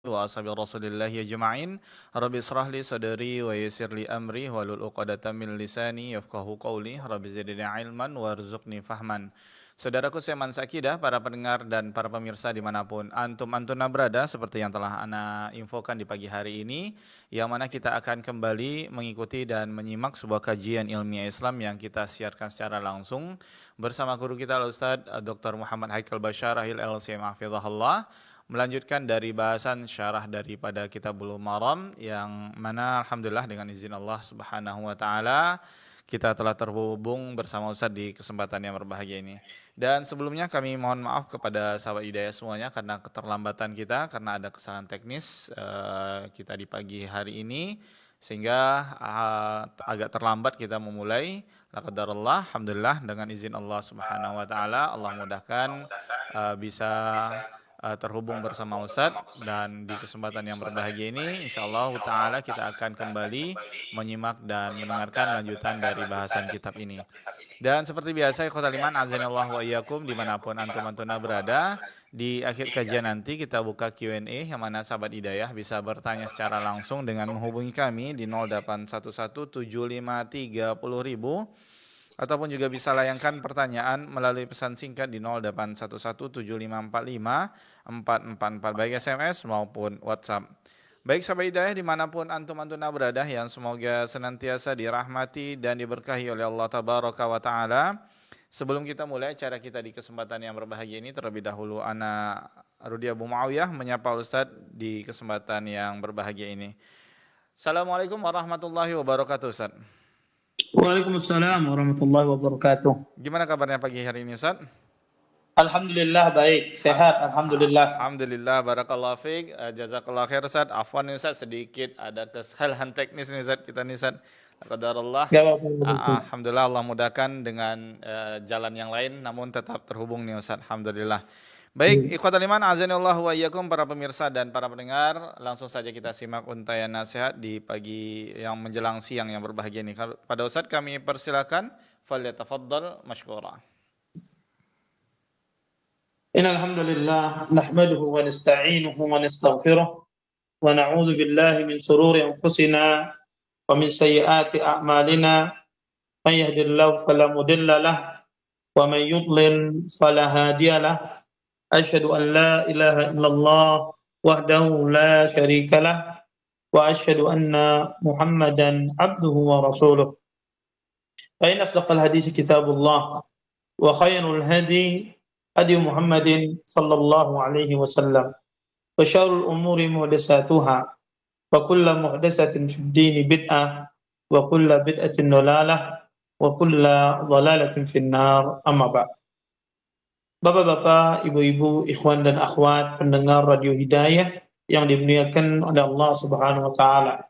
wa ashabi rasulillahi ajma'in. Rabbi israh li sadri wa yassir li amri wahlul 'uqdatam min lisani yafqahu qawli. Rabbi zidni ilman warzuqni fahman. Saudaraku Seman Sakidah, para pendengar dan para pemirsa dimanapun antum-antuna berada, seperti yang telah ana infokan di pagi hari ini, yang mana kita akan kembali mengikuti dan menyimak sebuah kajian ilmiah Islam yang kita siarkan secara langsung bersama guru kita Ustaz Dr. Muhammad Haikal Basyarahil LCM Hafizahullah, melanjutkan dari bahasan syarah daripada Kitabul Maram, yang mana alhamdulillah dengan izin Allah Subhanahu wa taala kita telah terhubung bersama Ustaz di kesempatan yang berbahagia ini. Dan sebelumnya kami mohon maaf kepada sahabat Hidayah semuanya karena keterlambatan kita, karena ada kesalahan teknis kita di pagi hari ini, sehingga agak terlambat kita memulai. Laqadarullah, alhamdulillah dengan izin Allah Subhanahu wa taala, Allah mudahkan bisa terhubung bersama Ustaz, dan di kesempatan yang berbahagia ini insyaallah taala kita akan kembali menyimak dan mendengarkan lanjutan dari bahasan kitab ini. Dan seperti biasa ikhwatal iman azanillahu wa iyyakum dimanapun antum-antuna berada, di akhir kajian nanti kita buka Q&A yang mana sahabat hidayah bisa bertanya secara langsung dengan menghubungi kami di 08117530.000, ataupun juga bisa layangkan pertanyaan melalui pesan singkat di 081175454444 baik SMS maupun WhatsApp. Baik sahabat hidayah dimanapun antum-antuna berada, yang semoga senantiasa dirahmati dan diberkahi oleh Allah Tabaraka wa Ta'ala. Sebelum kita mulai acara kita di kesempatan yang berbahagia ini, terlebih dahulu ana Rudi Abu Muawiyah menyapa Ustadz di kesempatan yang berbahagia ini. Assalamualaikum warahmatullahi wabarakatuh Ustadz. Waalaikumsalam warahmatullahi wabarakatuh. Gimana kabarnya pagi hari ini Ustadz? Alhamdulillah baik, sehat alhamdulillah. Alhamdulillah, barakallahu fiik, jazakallah khair Ustaz. Afwan nih Ustaz, sedikit ada kesalahan teknis nih Ustaz kita nih Ustaz. Qadarullah. Alhamdulillah Allah mudahkan dengan jalan yang lain, namun tetap terhubung nih Ustaz. Alhamdulillah. Baik, ikhwatal iman azanillahu wa iyyakum, para pemirsa dan para pendengar, langsung saja kita simak untayan nasihat di pagi yang menjelang siang yang berbahagia ini. Pada Ustaz kami persilakan, falyatafaddal mashkura. Innal hamdalillah nahmaduhu wa nasta'inuhu wa nastaghfiruh wa na'udzu billahi min shururi anfusina wa min sayyiati a'malina. May yahdihillahu fala mudilla lahu wa may yudlil fala hadiya lahu. Asyhadu an la ilaha illallah wahdahu la syarika lahu wa asyhadu anna Muhammadan abduhu wa rasuluh. Fa inna asdaqal hadits kitabullah wa khairul hadi hadi Muhammadin sallallahu alaihi wasallam wa syarrul umuri muhdatsatuha wa kullu muhdatsatin fid dini bid'ah wa kullu bid'atin dhalalah wa kullu dhalalatin finnar, amma ba'd. Bapak-bapak, ibu-ibu, ikhwan dan akhwat pendengar Radio Hidayah yang dimuliakan oleh Allah Subhanahu wa taala.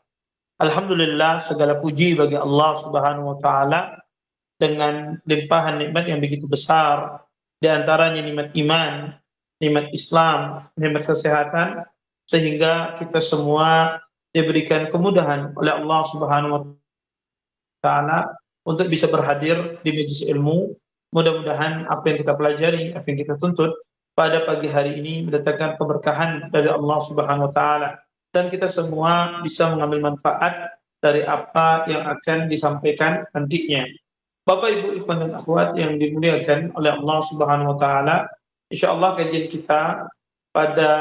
Alhamdulillah, segala puji bagi Allah Subhanahu wa taala dengan limpahan nikmat yang begitu besar, di antaranya nikmat iman, nikmat Islam, nikmat kesehatan, sehingga kita semua diberikan kemudahan oleh Allah Subhanahu wa taala untuk bisa berhadir di majelis ilmu. Mudah-mudahan apa yang kita pelajari, apa yang kita tuntut pada pagi hari ini mendatangkan keberkahan dari Allah Subhanahu wa taala, dan kita semua bisa mengambil manfaat dari apa yang akan disampaikan nantinya. Bapak, Ibu, ikhwan dan akhwat yang dimuliakan oleh Allah Subhanahu wa taala, insyaallah kajian kita pada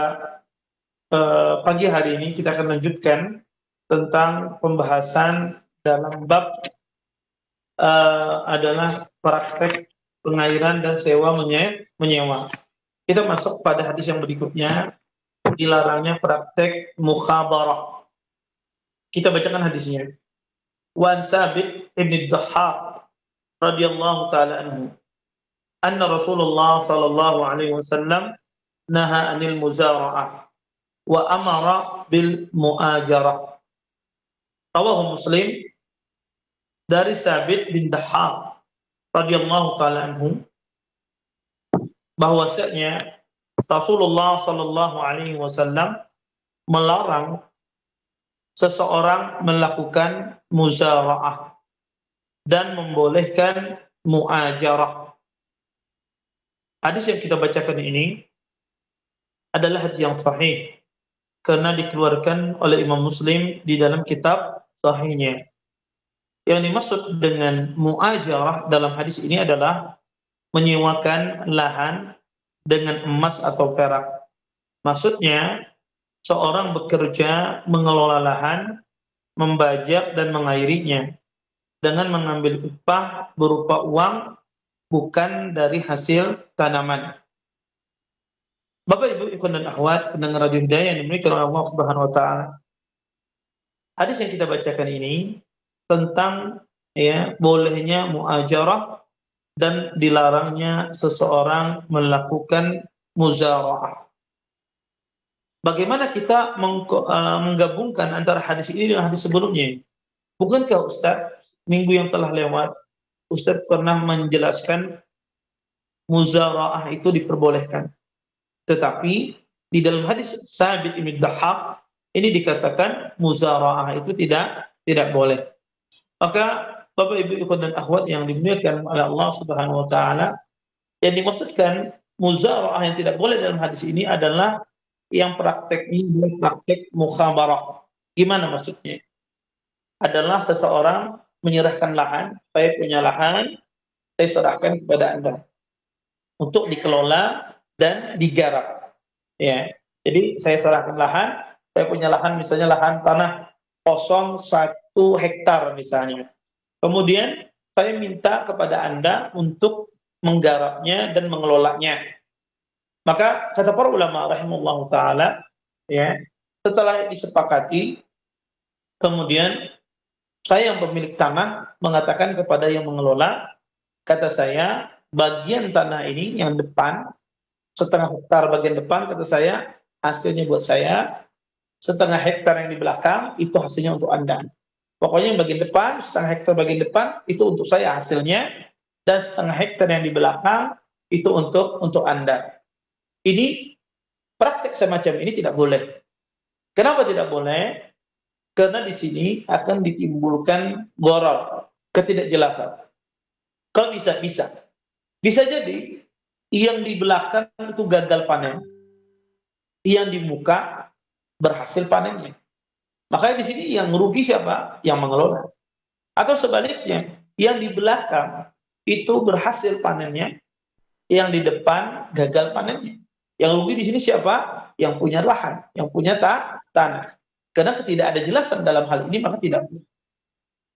pagi hari ini kita akan lanjutkan tentang pembahasan dalam bab adalah praktek pengairan dan sewa menyewa. Kita masuk pada hadis yang berikutnya, dilarangnya praktek mukhabarah. Kita bacakan hadisnya. Wan Sabit ibn Dhahhak radhiyallahu taala anhu anna Rasulullah sallallahu alaihi wasallam naha 'anil muzara'ah wa amara bil muajarah. Rawahu Muslim, dari Sabit bin Dhahhak radhiyallahu taala anhu bahwasanya Rasulullah sallallahu alaihi wasallam melarang seseorang melakukan muzara'ah dan membolehkan muajarah. Hadis yang kita bacakan ini adalah hadis yang sahih karena dikeluarkan oleh Imam Muslim di dalam kitab sahihnya. Yang dimaksud dengan muajarah dalam hadis ini adalah menyewakan lahan dengan emas atau perak. Maksudnya, seorang bekerja mengelola lahan, membajak dan mengairinya dengan mengambil upah berupa uang bukan dari hasil tanaman. Bapak Ibu ikhwan dan akhwat pendengar Radio Hidayah yang dimuliakan oleh Allah Subhanahu wa taala. Hadis yang kita bacakan ini tentang bolehnya muajarah dan dilarangnya seseorang melakukan muzara'ah. Bagaimana kita menggabungkan antara hadis ini dengan hadis sebelumnya? Bukankah Ustaz minggu yang telah lewat Ustaz pernah menjelaskan muzara'ah itu diperbolehkan. Tetapi di dalam hadis Sabit bin Dahhak ini dikatakan muzara'ah itu tidak boleh. Maka Bapak Ibu ikhwan dan akhwat yang dimuliakan oleh Allah Subhanahu wa taala, yang dimaksudkan muzara'ah yang tidak boleh dalam hadis ini adalah yang prakteknya praktek mukhabarah. Gimana maksudnya? Adalah seseorang menyerahkan lahan, saya punya lahan, saya serahkan kepada Anda untuk dikelola dan digarap. Ya. Jadi saya serahkan lahan, saya punya lahan misalnya lahan tanah kosong 1 hektar misalnya. Kemudian saya minta kepada Anda untuk menggarapnya dan mengelolanya. Maka kata para ulama rahimahullah taala, setelah disepakati, kemudian saya yang pemilik tanah mengatakan kepada yang mengelola, kata saya, bagian tanah ini yang depan, 1/2 hektar bagian depan, kata saya, hasilnya buat saya, 1/2 hektar yang di belakang, itu hasilnya untuk Anda. Pokoknya yang bagian depan, 1/2 hektar bagian depan, itu untuk saya hasilnya, dan 1/2 hektar yang di belakang, itu untuk Anda. Ini, praktek semacam ini tidak boleh. Kenapa tidak boleh? Karena di sini akan ditimbulkan gharar, ketidakjelasan. Kalau bisa. Bisa jadi yang di belakang itu gagal panen, yang di muka berhasil panennya. Makanya di sini yang rugi siapa? Yang mengelola. Atau sebaliknya, yang di belakang itu berhasil panennya, yang di depan gagal panennya. Yang rugi di sini siapa? Yang punya lahan, yang punya tanah. Karena ketidakadaan dalam hal ini maka tidak boleh.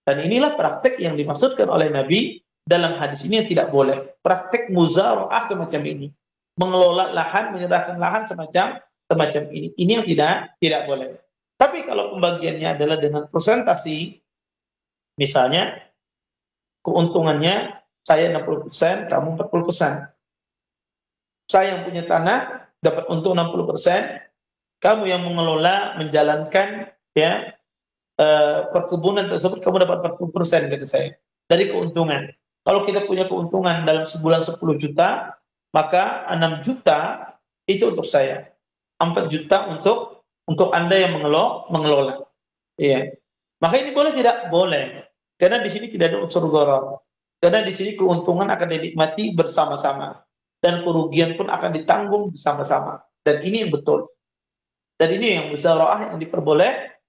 Dan inilah praktek yang dimaksudkan oleh Nabi dalam hadis ini yang tidak boleh. Praktek muzara'ah semacam ini. Mengelola lahan, menyerahkan lahan semacam ini. Ini yang tidak boleh. Tapi kalau pembagiannya adalah dengan presentasi, misalnya keuntungannya saya 60%, kamu 40%. Saya yang punya tanah dapat untung 60%, kamu yang mengelola, menjalankan perkebunan tersebut, kamu dapat 40% kata saya dari keuntungan. Kalau kita punya keuntungan dalam sebulan 10 juta, maka 6 juta itu untuk saya, 4 juta untuk Anda yang mengelola. Iya. Maka ini boleh tidak? Boleh. Karena di sini tidak ada unsur gharar. Karena di sini keuntungan akan dinikmati bersama-sama dan kerugian pun akan ditanggung bersama-sama. Dan ini yang betul. Dan ini yang muzara'ah yang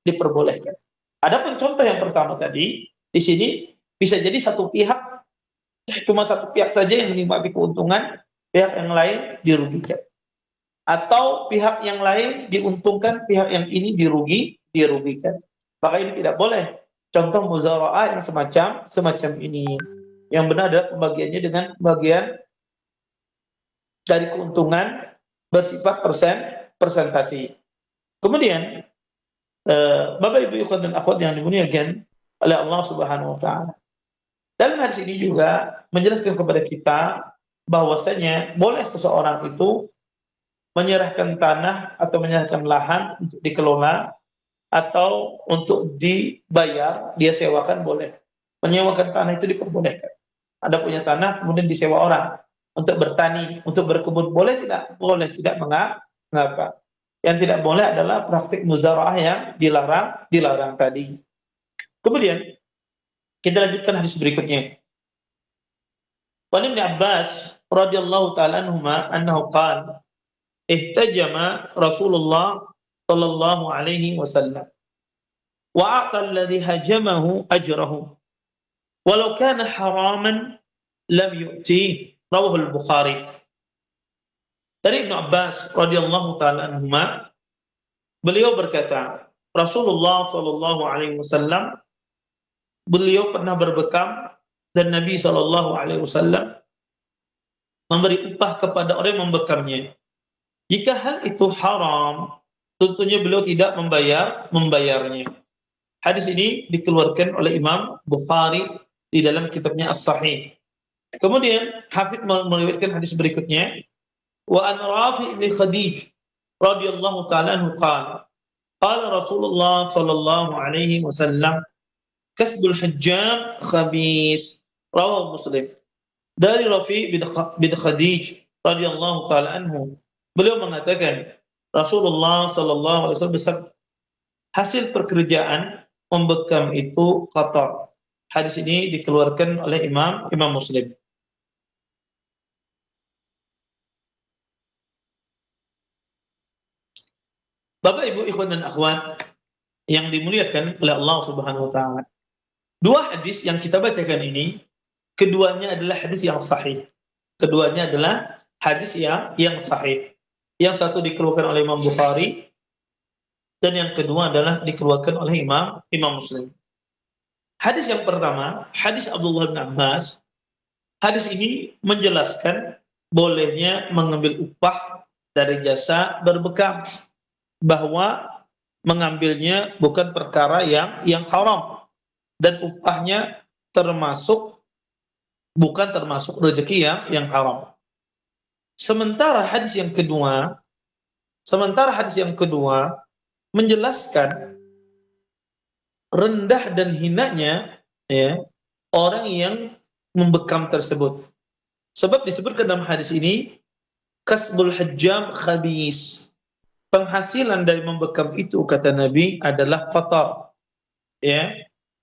diperbolehkan. Adapun contoh yang pertama tadi, di sini bisa jadi cuma satu pihak saja yang menikmati keuntungan, pihak yang lain dirugikan. Atau pihak yang lain diuntungkan, pihak yang ini dirugikan. Maka ini tidak boleh. Contoh muzara'ah yang semacam ini. Yang benar adalah pembagiannya dengan bagian dari keuntungan bersifat persentasi. Kemudian Bapak Ibu ikhwan dan akhwat yang dimuliakan oleh Allah Subhanahu wa taala. Dalam hadis ini juga menjelaskan kepada kita bahwasanya boleh seseorang itu menyerahkan tanah atau menyerahkan lahan untuk dikelola atau untuk dibayar, dia sewakan boleh. Menyewakan tanah itu diperbolehkan. Ada punya tanah kemudian disewa orang untuk bertani, untuk berkebun, boleh tidak? Boleh, tidak mengapa. Yang tidak boleh adalah praktik muzara'ah yang dilarang tadi. Kemudian kita lanjutkan hadis berikutnya. Wa Ibnu Abbas radhiyallahu ta'ala anhuma annahu qala ihtajama Rasulullah sallallahu alaihi wasallam. Wa a'ta alladhi hajamahu ajrahu walau kana haraman lam yu'tih. Rawahul Bukhari. Dari Ibnu Abbas radhiyallahu taala anhuma, beliau berkata, Rasulullah sallallahu alaihi wasallam beliau pernah berbekam dan Nabi sallallahu alaihi wasallam memberi upah kepada orang yang membekamnya. Jika hal itu haram, tentunya beliau tidak membayarnya. Hadis ini dikeluarkan oleh Imam Bukhari di dalam kitabnya As-Sahih. Kemudian Hafidz meriwayatkan hadis berikutnya, wa an Rafi' bin Khadij radhiyallahu ta'ala anhu qala Rasulullah sallallahu alaihi wasallam kasbul hajjam khabis. Rawahu Muslim. Dari Rafi' bin Khadij radhiyallahu ta'ala anhu, beliau mengatakan Rasulullah sallallahu alaihi wasallam bersabda, hasil pekerjaan membekam itu kotor. Hadis ini dikeluarkan oleh Imam Muslim. Bapak, Ibu, ikhwan dan akhwat yang dimuliakan oleh Allah Subhanahu wa taala. Dua hadis yang kita bacakan ini, keduanya adalah hadis yang sahih. Keduanya adalah hadis yang sahih. Yang satu dikeluarkan oleh Imam Bukhari dan yang kedua adalah dikeluarkan oleh Imam Muslim. Hadis yang pertama, hadis Abdullah bin Abbas. Hadis ini menjelaskan bolehnya mengambil upah dari jasa berbekam, bahwa mengambilnya bukan perkara yang haram dan upahnya bukan termasuk rezeki yang haram. Sementara hadis yang kedua menjelaskan rendah dan hinanya orang yang membekam tersebut. Sebab disebutkan dalam hadis ini kasbul hajjam khabis. Penghasilan dari membekam itu, kata Nabi, adalah kotor.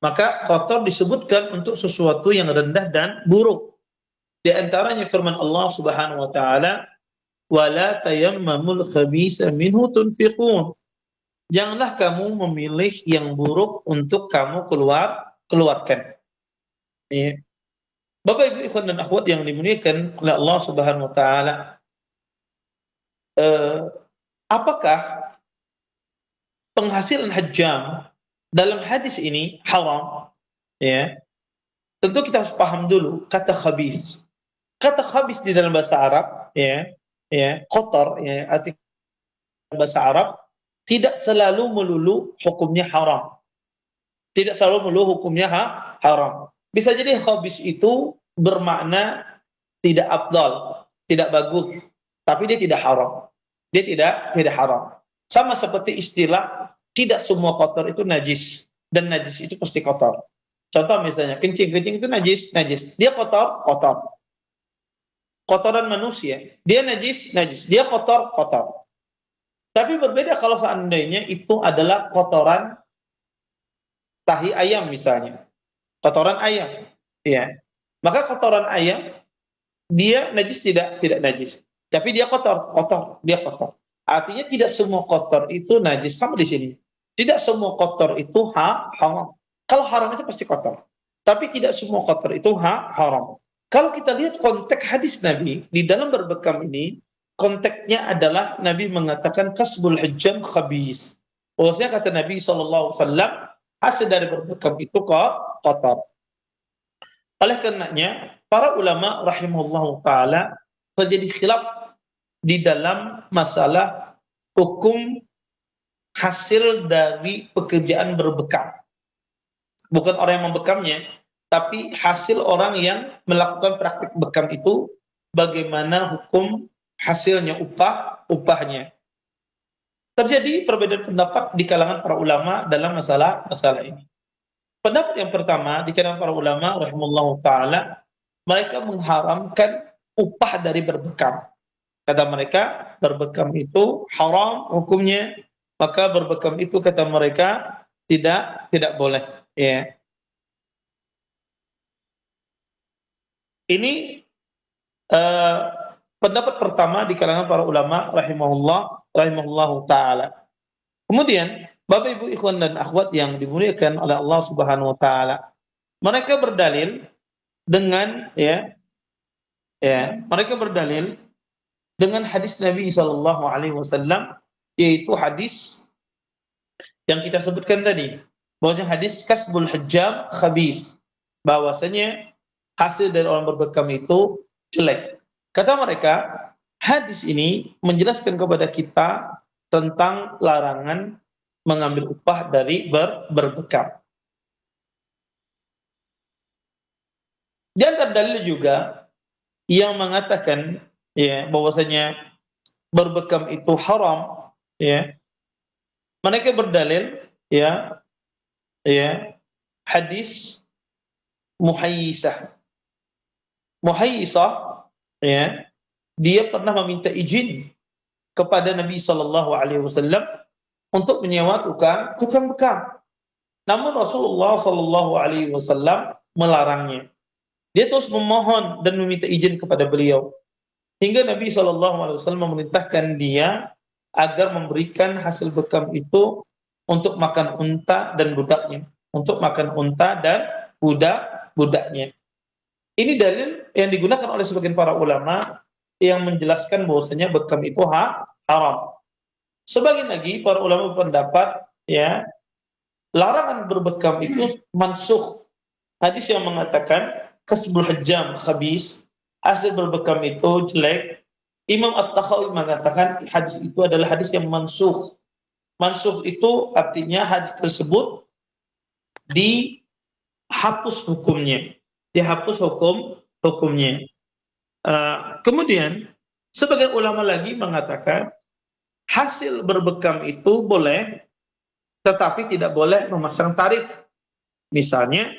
Maka kotor disebutkan untuk sesuatu yang rendah dan buruk. Di antaranya firman Allah Subhanahu wa taala, "Wala tayammamul khabisa minhu tunfiqun." Janganlah kamu memilih yang buruk untuk kamu keluarkan. Bapak, Ibu, ikhwan dan akhwat yang dimuliakan oleh Allah Subhanahu wa taala, apakah penghasilan hajjam dalam hadis ini haram? Tentu kita harus paham dulu kata khabis. Kata khabis di dalam bahasa Arab, kotor, arti bahasa Arab tidak selalu melulu hukumnya haram. Tidak selalu melulu hukumnya haram. Bisa jadi khabis itu bermakna tidak afdal, tidak bagus, tapi dia tidak haram. Dia tidak haram. Sama seperti istilah tidak semua kotor itu najis dan najis itu pasti kotor. Contoh misalnya kencing itu najis. Dia kotor. Kotoran manusia, dia najis. Dia kotor. Tapi berbeda kalau seandainya itu adalah kotoran tahi ayam misalnya. Kotoran ayam. Maka kotoran ayam dia najis tidak najis. Tapi dia kotor. Artinya tidak semua kotor itu najis. Sama di sini. Tidak semua kotor itu haram. Kalau haram itu pasti kotor. Tapi tidak semua kotor itu haram. Kalau kita lihat konteks hadis Nabi di dalam berbekam ini, konteksnya adalah Nabi mengatakan kasbul hajjam khabis. Bahwasanya kata Nabi SAW, hasil dari berbekam itu kotor. Oleh karenanya, para ulama rahimahullah ta'ala terjadi khilaf di dalam masalah hukum hasil dari pekerjaan berbekam. Bukan orang yang membekamnya, tapi hasil orang yang melakukan praktik bekam itu, bagaimana hukum hasilnya, upahnya. Terjadi perbedaan pendapat di kalangan para ulama dalam masalah ini. Pendapat yang pertama di kalangan para ulama rahimahullah ta'ala, mereka mengharamkan upah dari berbekam. Kata mereka, berbekam itu haram hukumnya, maka berbekam itu kata mereka tidak boleh. Ini pendapat pertama di kalangan para ulama rahimahullah ta'ala. Kemudian, Bapak Ibu ikhwan dan akhwat yang dimuliakan oleh Allah Subhanahu wa taala, mereka berdalil dengan mereka berdalil dengan hadis Nabi sallallahu alaihi wasallam, yaitu hadis yang kita sebutkan tadi, bahwasanya hadis kasbul hajjam khabis, bahwasanya hasil dari orang berbekam itu jelek. Kata mereka, hadis ini menjelaskan kepada kita tentang larangan mengambil upah dari berbekam. Di antara dalil juga yang mengatakan bahwasanya berbekam itu haram, mereka berdalil hadis Muhayyisah. Muhayyisah dia pernah meminta izin kepada Nabi sallallahu alaihi wasallam untuk menyewa tukang bekam. Namun Rasulullah sallallahu alaihi wasallam melarangnya. Dia terus memohon dan meminta izin kepada beliau. Hingga Nabi SAW memerintahkan dia agar memberikan hasil bekam itu untuk makan unta dan budaknya. Untuk makan unta dan budaknya. Ini dalil yang digunakan oleh sebagian para ulama yang menjelaskan bahwasanya bekam itu haram. Sebagian lagi para ulama berpendapat larangan berbekam itu mansukh. Hadis yang mengatakan kasbul hajjam khabis, hasil berbekam itu jelek. Imam At-Takhawi mengatakan hadis itu adalah hadis yang mansukh. Mansukh itu artinya hadis tersebut dihapus hukumnya. Dihapus hukumnya. Kemudian sebagian ulama lagi mengatakan hasil berbekam itu boleh, tetapi tidak boleh memasang tarif. Misalnya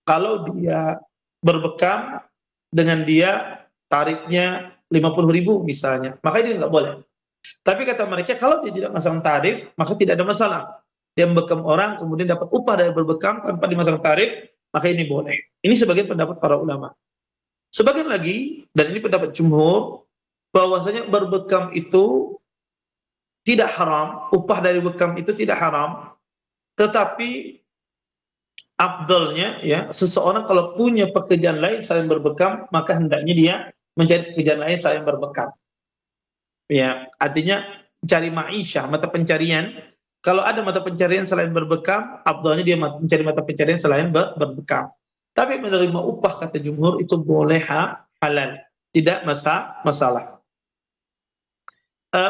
kalau dia berbekam dengan dia tarifnya 50.000 misalnya, maka ini nggak boleh. Tapi kata mereka kalau dia tidak masang tarif, maka tidak ada masalah. Dia membekam orang kemudian dapat upah dari berbekam tanpa dimasang tarif, maka ini boleh. Ini sebagian pendapat para ulama. Sebagian lagi, dan ini pendapat jumhur, bahwasanya berbekam itu tidak haram, upah dari bekam itu tidak haram, tetapi afdalnya seseorang kalau punya pekerjaan lain selain berbekam, maka hendaknya dia mencari pekerjaan lain selain berbekam. Artinya cari ma'isyah, mata pencarian. Kalau ada mata pencarian selain berbekam, afdalnya dia mencari mata pencarian selain berbekam. Tapi menerima upah kata jumhur itu boleh halal, tidak masalah.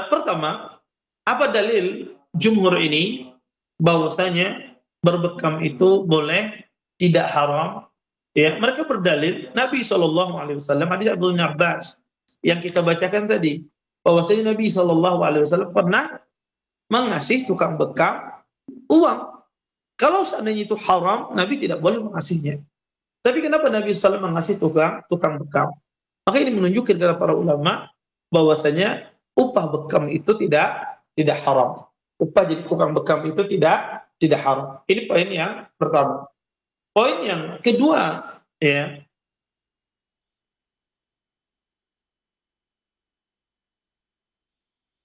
Pertama, apa dalil jumhur ini bahwasanya berbekam itu boleh, tidak haram? Mereka berdalil Nabi SAW, hadis Abdullah bin Abbas yang kita bacakan tadi, bahwasanya Nabi SAW pernah mengasih tukang bekam uang. Kalau seandainya itu haram, Nabi tidak boleh mengasihnya. Tapi kenapa Nabi SAW mengasih tukang bekam? Maka ini menunjukkan kata para ulama bahwasanya upah bekam itu tidak haram. Upah jadi tukang bekam itu tidak haram. Ini poin yang pertama. Poin yang kedua,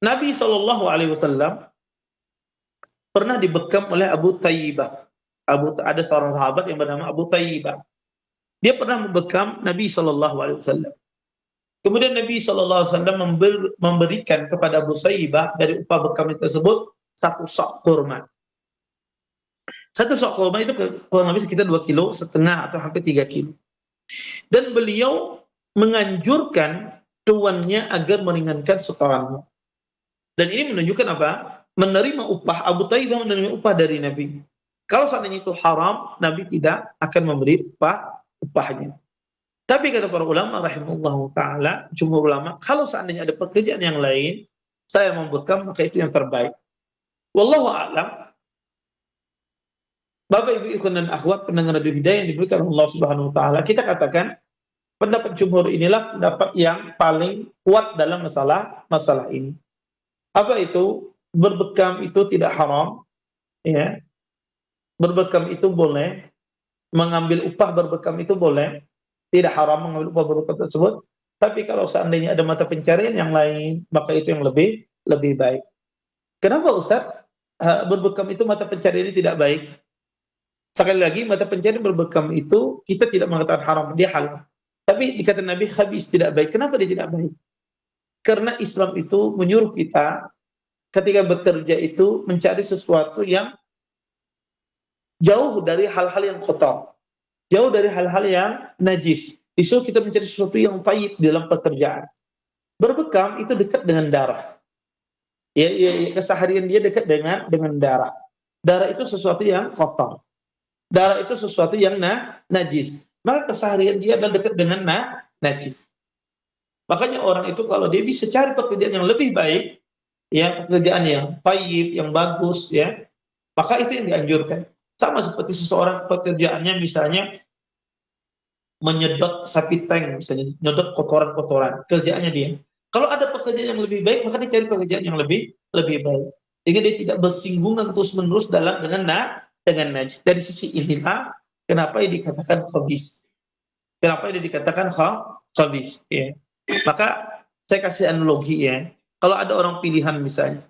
Nabi SAW pernah dibekam oleh Abu Tayyibah. Ada seorang sahabat yang bernama Abu Tayyibah. Dia pernah membekam Nabi SAW. Kemudian Nabi SAW memberikan kepada Abu Tayyibah dari upah bekam tersebut 1 sok kurma. 1 sok kurma itu kurang lebih sekitar 2,5 kilo atau hampir 3 kilo. Dan beliau menganjurkan tuannya agar meringankan setorannya. Dan ini menunjukkan apa? Menerima upah, Abu Tayyibah menerima upah dari Nabi. Kalau seandainya itu haram, Nabi tidak akan memberi upahnya. Tapi kata para ulama rahimahullahu ta'ala, jumhur ulama, kalau seandainya ada pekerjaan yang lain, saya membekam, maka itu yang terbaik. Wallahu a'lam. Bapak Ibu ikhwan dan akhwat pendengar Radio Hidayah yang diberikan Allah Subhanahu wa taala, kita katakan pendapat jumhur inilah pendapat yang paling kuat dalam masalah ini. Apa itu? Berbekam itu tidak haram, Berbekam itu boleh, mengambil upah berbekam itu boleh, tidak haram mengambil upah berbekam tersebut. Tapi kalau seandainya ada mata pencarian yang lain, maka itu yang lebih baik. Kenapa Ustaz? berbekam itu mata pencarian ini tidak baik. Sekali lagi, mata pencarian berbekam itu kita tidak mengatakan haram, dia halal. Tapi dikata Nabi khabis, tidak baik. Kenapa dia tidak baik? Karena Islam itu menyuruh kita ketika bekerja itu mencari sesuatu yang jauh dari hal-hal yang kotor, jauh dari hal-hal yang najis. Disuruh kita mencari sesuatu yang tayyib dalam pekerjaan. Berbekam itu dekat dengan darah. Ya, keseharian dia dekat dengan darah. Darah itu sesuatu yang kotor. Darah itu sesuatu yang najis. Maka keseharian dia adalah dekat dengan najis. Makanya orang itu kalau dia bisa cari pekerjaan yang lebih baik, ya pekerjaan yang tayyib, yang bagus, ya, maka itu yang dianjurkan. Sama seperti seseorang pekerjaannya misalnya menyedot sapi tank, misalnya nyedot kotoran-kotoran, kerjaannya dia. Kalau ada pekerjaan yang lebih baik, maka dia cari pekerjaan yang lebih baik. Sehingga dia tidak bersinggungan terus-menerus dengan najis. Dari sisi inilah kenapa ini dikatakan khabis. Kenapa ini dikatakan khabis, ya. Maka saya kasih analogi, ya. Kalau ada orang pilihan misalnya,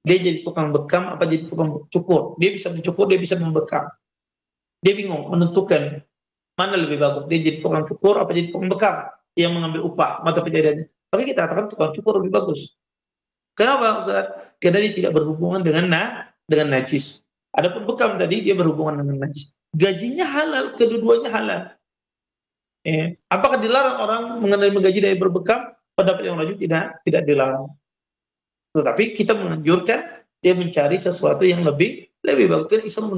dia jadi tukang bekam apa jadi tukang cukur. Dia bisa mencukur, dia bisa membekam. Dia bingung menentukan mana lebih bagus. Dia jadi tukang cukur apa jadi tukang bekam yang mengambil upah mata pencariannya. Tapi kita katakan tukang cukur lebih bagus. Kenapa, Ustaz? Karena dia tidak berhubungan dengan najis. Adapun bekam tadi dia berhubungan dengan najis. Gajinya halal, kedua-duanya halal. Apakah dilarang orang mengenai menggaji dari berbekam? Pendapat yang lanjut tidak dilarang. Tetapi kita menganjurkan dia mencari sesuatu yang lebih bagus. Karena Islam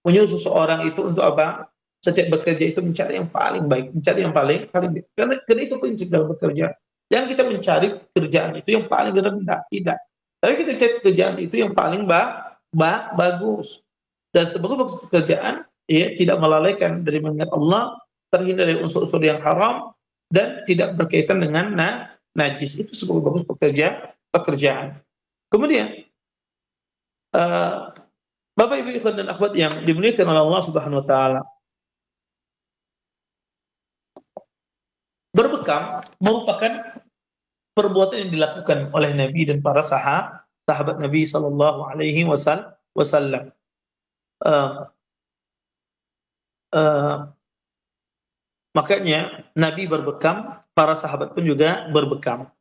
menyuruh seseorang itu untuk apa? Setiap bekerja itu mencari yang paling baik, mencari yang paling baik. Karena itu prinsip dalam bekerja. Yang kita mencari pekerjaan itu yang paling benar, tidak. Tapi kita cari pekerjaan itu yang paling bagus. Dan sebagus pekerjaan, ya, tidak melalaikan dari mengingat Allah, terhindar dari unsur-unsur yang haram, dan tidak berkaitan dengan najis. Itu sebagus pekerjaan. Kemudian, Bapak Ibu ikhwan dan akhwat yang dimuliakan oleh Allah Subhanahu wa taala. Berbekam merupakan perbuatan yang dilakukan oleh Nabi dan para sahabat Nabi sallallahu alaihi wasallam. Makanya Nabi berbekam, para sahabat pun juga berbekam.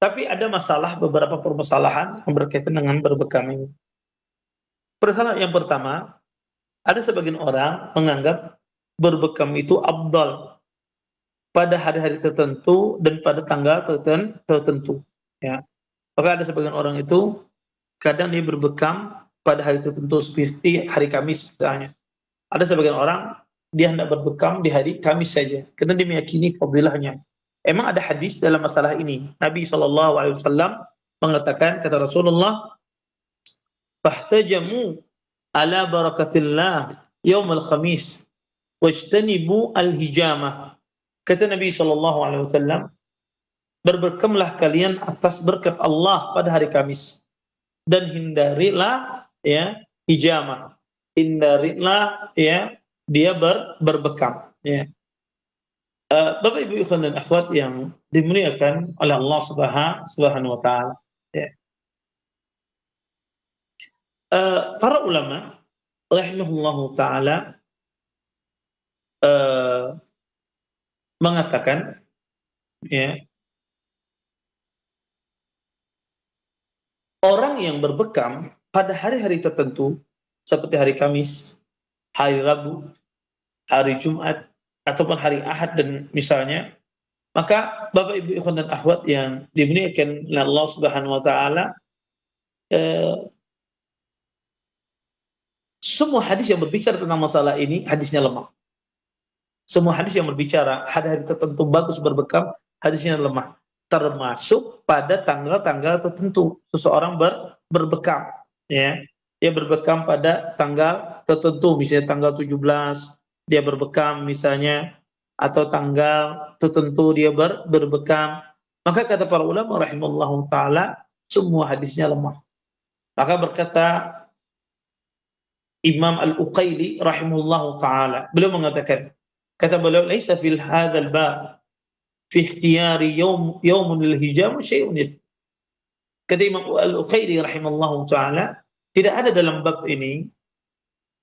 Tapi ada beberapa permasalahan yang berkaitan dengan berbekam ini. Permasalahan yang pertama, ada sebagian orang menganggap berbekam itu afdal pada hari-hari tertentu dan pada tanggal tertentu. Ya. Maka ada sebagian orang itu kadang dia berbekam pada hari tertentu seperti hari Kamis misalnya. Ada sebagian orang dia hendak berbekam di hari Kamis saja karena dia meyakini fadilahnya. Emang ada hadis dalam masalah ini. Nabi SAW mengatakan, kata Rasulullah, "Fahtajamu ala barakatillah yaumal khamis wajtanibu al-hijamah." Kata Nabi SAW, berbekamlah kalian atas berkat Allah pada hari Kamis dan hindarilah, ya, hijamah. Hindarilah, ya, dia berbekam, ya. Bapak Ibu ikhwan dan akhwat yang dimuliakan oleh Allah Subhanahu wa taala, ya. Para ulama rahimahullahu taala mengatakan, ya, orang yang berbekam pada hari-hari tertentu seperti hari Kamis, hari Rabu, hari Jumat, ataupun hari Ahad dan misalnya, maka Bapak Ibu ikhwan dan akhwat yang dimuliakan oleh Allah Subhanahu wa taala, semua hadis yang berbicara tentang masalah ini hadisnya lemah. Semua hadis yang berbicara hari-hari tertentu bagus berbekam, hadisnya lemah. Termasuk pada tanggal-tanggal tertentu seseorang berbekam, ya. Dia berbekam pada tanggal tertentu, misalnya tanggal 17 dia berbekam misalnya, atau tanggal tertentu dia berbekam. Maka kata para ulama rahimahullahu taala, semua hadisnya lemah. Maka berkata Imam Al-Uqayli rahimahullahu taala, beliau mengatakan, kata beliau, laisa fil hadzal bab fi ikhtiyari yaumun lil hijam syai'un. Kata Imam Al-Uqayli rahimahullahu taala, Tidak ada dalam bab ini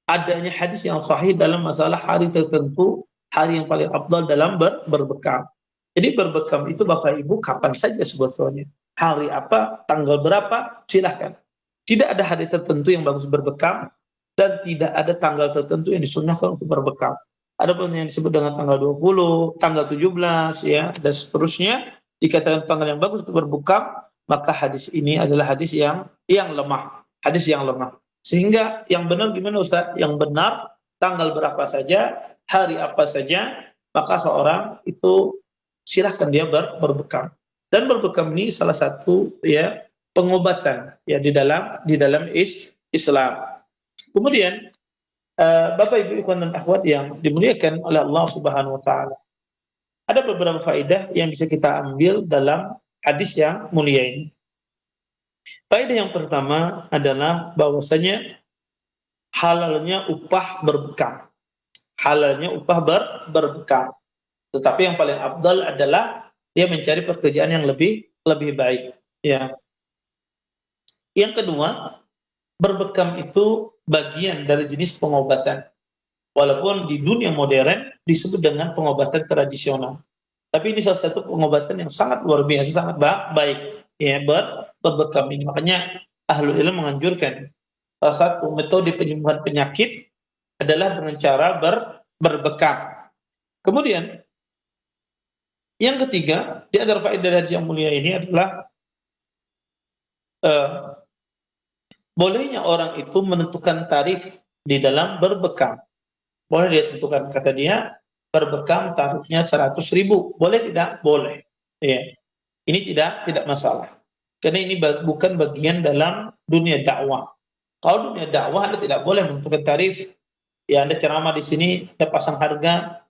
adanya hadis yang sahih dalam masalah hari tertentu, hari yang paling afdal dalam berbekam. Jadi berbekam itu Bapak Ibu kapan saja sebetulnya. Hari apa, tanggal berapa, silahkan. Tidak ada hari tertentu yang bagus berbekam, dan tidak ada tanggal tertentu yang disunnahkan untuk berbekam. Ada pun yang disebut dengan tanggal 20, tanggal 17, ya, dan seterusnya, dikatakan tanggal yang bagus untuk berbekam, maka hadis ini adalah hadis yang lemah. Hadis yang lemah. Sehingga yang benar gimana Ustaz? Yang benar tanggal berapa saja, hari apa saja, maka seorang itu silahkan dia berbekam. Dan berbekam ini salah satu ya pengobatan ya di dalam Islam. Kemudian Bapak Ibu ikhwan dan akhwat yang dimuliakan oleh Allah Subhanahu wa taala. Ada beberapa faedah yang bisa kita ambil dalam hadis yang mulia ini. Faedah yang pertama adalah bahwasanya halalnya upah berbekam. Halalnya upah berbekam. Tetapi yang paling afdal adalah dia mencari pekerjaan yang lebih baik. Ya. Yang kedua, berbekam itu bagian dari jenis pengobatan. Walaupun di dunia modern disebut dengan pengobatan tradisional. Tapi ini salah satu pengobatan yang sangat luar biasa, sangat baik. Ya, berbekam ini. Makanya ahlul ilm menganjurkan salah satu metode penyembuhan penyakit adalah dengan cara berbekam. Kemudian yang ketiga, di antara faedah dari yang mulia ini adalah bolehnya orang itu menentukan tarif di dalam berbekam. Boleh dia tentukan, kata dia, berbekam tarifnya 100.000. Boleh tidak? Boleh. Ya. Ini tidak masalah. Karena ini bukan bagian dalam dunia dakwah. Kalau dunia dakwah Anda tidak boleh menentukan tarif. Ya, Anda ceramah di sini, Anda pasang harga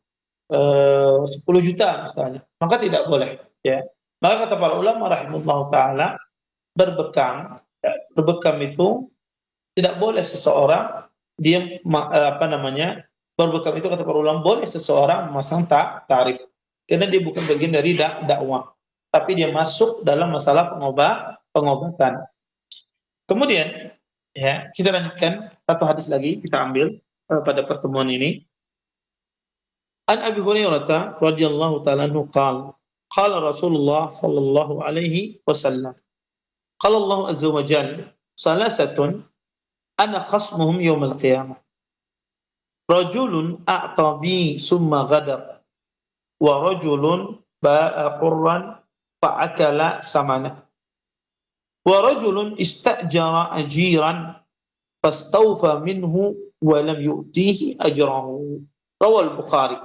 10 juta misalnya. Maka tidak boleh. Ya. Maka kata para ulama rahimahullah ta'ala, berbekam itu tidak boleh seseorang dia berbekam itu kata para ulama boleh seseorang memasang tarif. Karena dia bukan bagian dari dakwah. Tapi dia masuk dalam masalah pengobatan. Kemudian ya, kita lanjutkan satu hadis lagi kita ambil pada pertemuan ini. An Abi Hurairah radhiyallahu ta'ala anhu qala Rasulullah sallallahu alaihi wasallam qala Allah azza wa jalla salasatun ana khasmuhum yawm al-qiyamah rajulun a'ta bi summa ghadar wa rajulun ba'a hurran fa'akala samanah wa rajulun istajara ajiran fastawfa minhu wa lam yu'tihi ajrahu. Rawal Bukhari.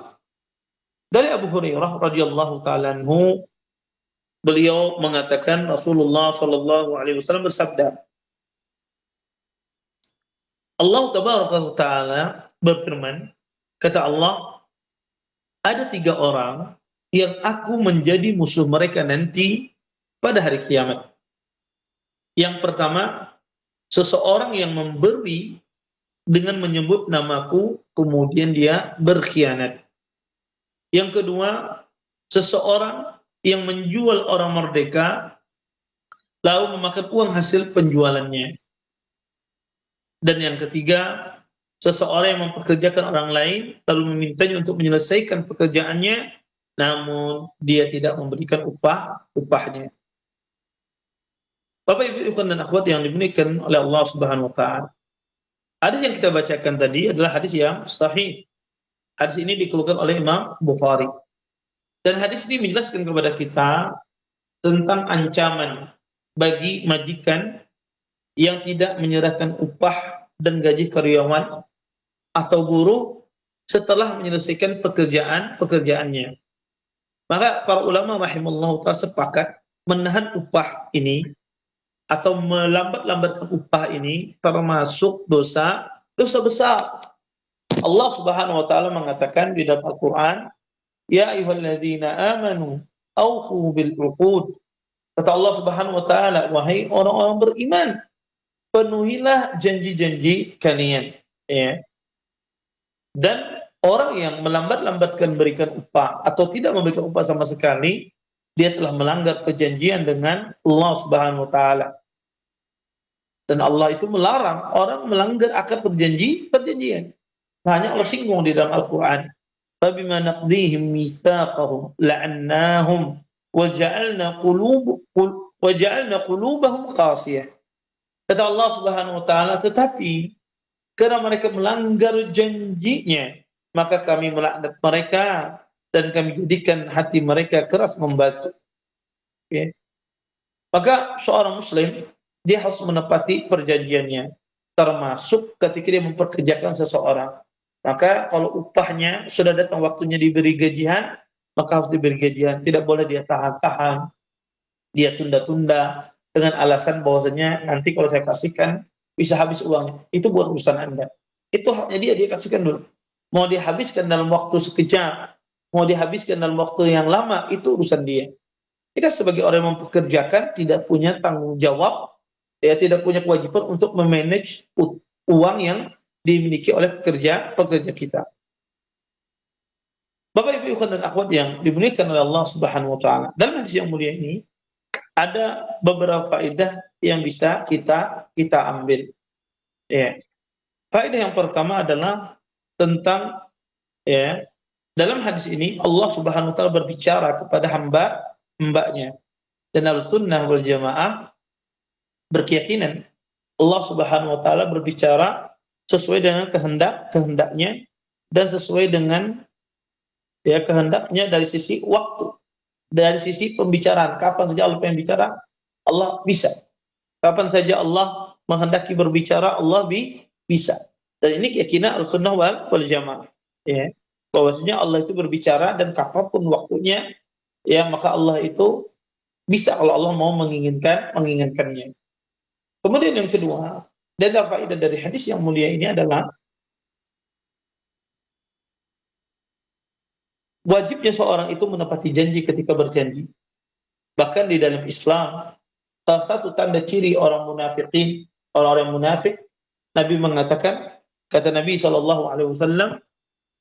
Dari Abu Hurairah radhiyallahu ta'ala anhu, beliau mengatakan Rasulullah sallallahu alaihi wasallam bersabda, Allah tabaraka wa ta'ala berfirman, kata Allah, ada 3 orang yang aku menjadi musuh mereka nanti pada hari kiamat. Yang pertama, seseorang yang memberi dengan menyebut namaku, kemudian dia berkhianat. Yang kedua, seseorang yang menjual orang merdeka, lalu memakan uang hasil penjualannya. Dan yang ketiga, seseorang yang mempekerjakan orang lain, lalu memintanya untuk menyelesaikan pekerjaannya, namun dia tidak memberikan upahnya. Bapak Ibu ikhwan dan akhwat yang dimuliakan oleh Allah Subhanahu wa taala. Hadis yang kita bacakan tadi adalah hadis yang sahih. Hadis ini dikeluarkan oleh Imam Bukhari. Dan hadis ini menjelaskan kepada kita tentang ancaman bagi majikan yang tidak menyerahkan upah dan gaji karyawan atau buruh setelah menyelesaikan pekerjaannya. Maka para ulama rahimahullah ta'ala sepakat menahan upah ini atau melambat-lambatkan upah ini termasuk dosa besar. Allah Subhanahu wa taala mengatakan di dalam Al-Qur'an, ya ayyuhalladzina amanu aufu bil uqud. Kata Allah Subhanahu wa taala, wahai orang-orang beriman, penuhilah janji-janji kalian, ya. Dan orang yang melambat-lambatkan berikan upah atau tidak memberikan upah sama sekali, dia telah melanggar perjanjian dengan Allah Subhanahu wa taala. Dan Allah itu melarang orang melanggar akad perjanjian. Hanya Allah singgung di dalam Al-Quran. فَبِمَا نَقْضِيهِمْ مِيثَاقَهُمْ لَعَنَّاهُمْ وَجَعَلْنَا قُلُوبَهُمْ قَاسِيَةً. Kata Allah Subhanahu wa taala, tetapi karena mereka melanggar janjinya, maka kami melaknat mereka dan kami jadikan hati mereka keras membatu. Okay. Maka seorang muslim dia harus menepati perjanjiannya, termasuk ketika dia memperkerjakan seseorang. Maka kalau upahnya sudah datang waktunya diberi gajian, maka harus diberi gajian. Tidak boleh dia tahan-tahan, dia tunda-tunda dengan alasan bahwasanya nanti kalau saya kasihkan bisa habis uangnya. Itu bukan urusan Anda. Itu haknya dia kasihkan dulu. Mau dihabiskan dalam waktu sekejap, mau dihabiskan dalam waktu yang lama, itu urusan dia. Kita sebagai orang yang mempekerjakan tidak punya tanggung jawab, ya tidak punya kewajiban untuk memanage uang yang dimiliki oleh pekerja kita. Bapak Ibu dan akhwat yang dimuliakan oleh Allah Subhanahu wa taala. Dalam hadis yang mulia ini ada beberapa faedah yang bisa kita ambil. Ya. Faedah yang pertama adalah tentang ya, dalam hadis ini Allah Subhanahu wa taala berbicara kepada hamba-hambanya. Dan Ahlussunnah wal Jamaah berkeyakinan Allah Subhanahu wa taala berbicara sesuai dengan kehendaknya dan sesuai dengan ya kehendaknya dari sisi waktu, dari sisi pembicaraan. Kapan saja Allah pengen bicara, Allah bisa. Kapan saja Allah menghendaki berbicara, Allah bisa. Dan ini keyakinan Ahlussunnah wal Jamaah. Ya, bahwasanya Allah itu berbicara dan kapanpun waktunya, ya maka Allah itu bisa kalau Allah mau menginginkannya. Kemudian yang kedua, dan faedah dari hadis yang mulia ini adalah wajibnya seorang itu menepati janji ketika berjanji. Bahkan di dalam Islam, salah satu tanda ciri orang munafikin, orang-orang munafik, Nabi mengatakan, kata Nabi SAW,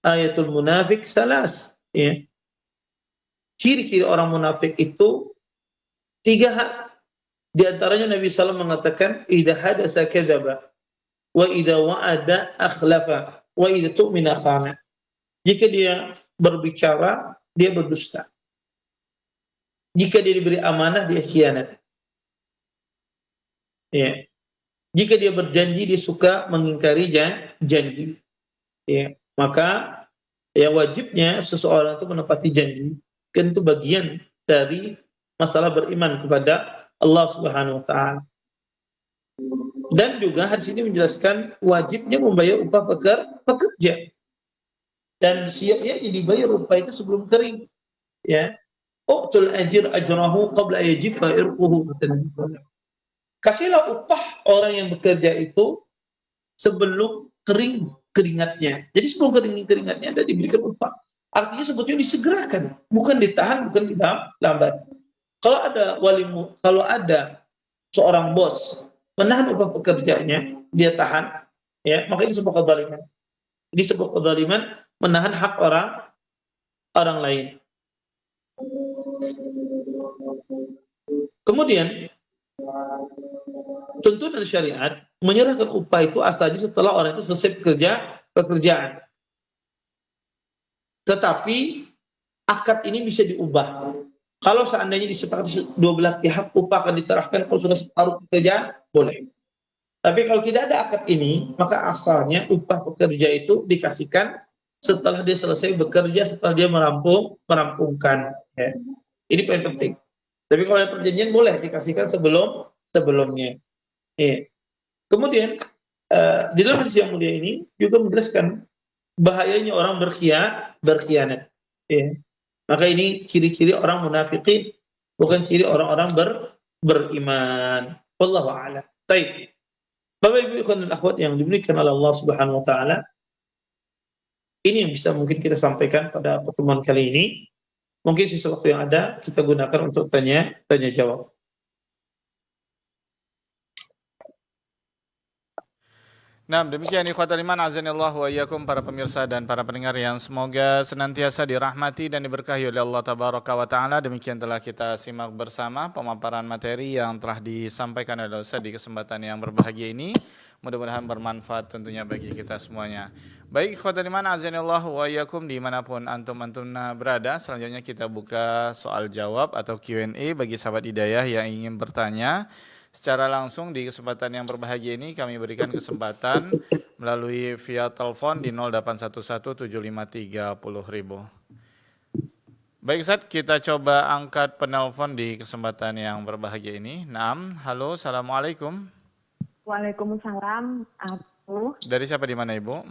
ayatul munafik salas. Ya. Ciri-ciri orang munafik itu 3 hal. Di antaranya Nabi SAW mengatakan, idza hadasa kadzaba, wa idza wa'ada akhlafa, wa idza tu'mina khana. Jika dia berbicara, dia berdusta. Jika dia diberi amanah, dia khianat. Ya. Jika dia berjanji, dia suka mengingkari janji. Ya. Maka ya wajibnya seseorang itu menepati janji. Kan itu bagian dari masalah beriman kepada Allah Subhanahu wa taala. Dan juga hadis ini menjelaskan wajibnya membayar upah pekerja. Dan siapnya dibayar upah itu sebelum kering. Ya. Uqtul ajir ajrahu qabla yajifa irquhu. Kasihlah upah orang yang bekerja itu sebelum kering keringatnya. Jadi sebelum kering keringatnya ada diberikan upah. Artinya sebetulnya disegerakan, bukan ditahan, bukan dilambat. Kalau ada seorang bos menahan upah pekerjanya, dia tahan, ya, maka ini sebuah kezaliman. Ini sebuah kezaliman menahan hak orang lain. Kemudian tuntunan syariat menyerahkan upah itu asalnya setelah orang itu selesai pekerjaan. Tetapi akad ini bisa diubah. Kalau seandainya disepakati dua belah pihak, upah akan diserahkan kalau sudah separuh pekerjaan, boleh. Tapi kalau tidak ada akad ini, maka asalnya upah pekerja itu dikasihkan setelah dia selesai bekerja, setelah dia merampungkan. Ya. Ini poin penting. Tapi kalau ada perjanjian boleh dikasihkan sebelumnya. Ya. Kemudian di dalam hadis yang mulia ini juga menjelaskan bahayanya orang berkhianat. Ya. Maka ini ciri-ciri orang munafikin, bukan ciri orang-orang beriman. Wallahu a'lam. Baik. Bapak Ibu ikhwan dan akhwat yang dimuliakan oleh Allah Subhanahu wa taala, ini yang bisa mungkin kita sampaikan pada pertemuan kali ini. Mungkin sisa waktu yang ada kita gunakan untuk tanya jawab. Nah, demikian ikhwatal iman azanillahu wa iyyakum para pemirsa dan para pendengar yang semoga senantiasa dirahmati dan diberkahi oleh Allah tabaraka wa taala. Demikian telah kita simak bersama pemaparan materi yang telah disampaikan oleh Ustaz di kesempatan yang berbahagia ini. Mudah-mudahan bermanfaat tentunya bagi kita semuanya. Baik ikhwatal iman azanillahu wa iyyakum dimanapun antum-antum berada. Selanjutnya kita buka soal jawab atau Q&A bagi sahabat hidayah yang ingin bertanya secara langsung. Di kesempatan yang berbahagia ini kami berikan kesempatan melalui via telepon di 08117530.000. Baik Ustaz, kita coba angkat penelpon di kesempatan yang berbahagia ini. Naam, halo, assalamualaikum. Waalaikumsalam, Abu. Dari siapa di mana Ibu?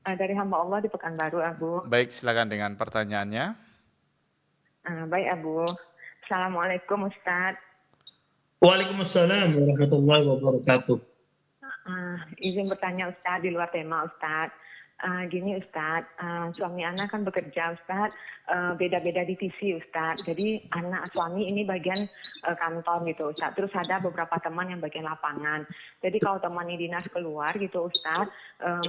Dari hamba Allah di Pekanbaru, Abu. Baik, silakan dengan pertanyaannya. Baik, Abu. Assalamualaikum, Ustaz. Waalaikumsalam warahmatullahi wabarakatuh. Izin bertanya Ustaz di luar tema Ustaz. Gini Ustaz, suami anak kan bekerja Ustaz, beda-beda divisi Ustaz. Jadi anak suami ini bagian kantor gitu Ustaz. Terus ada beberapa teman yang bagian lapangan. Jadi kalau temannya dinas keluar gitu Ustaz,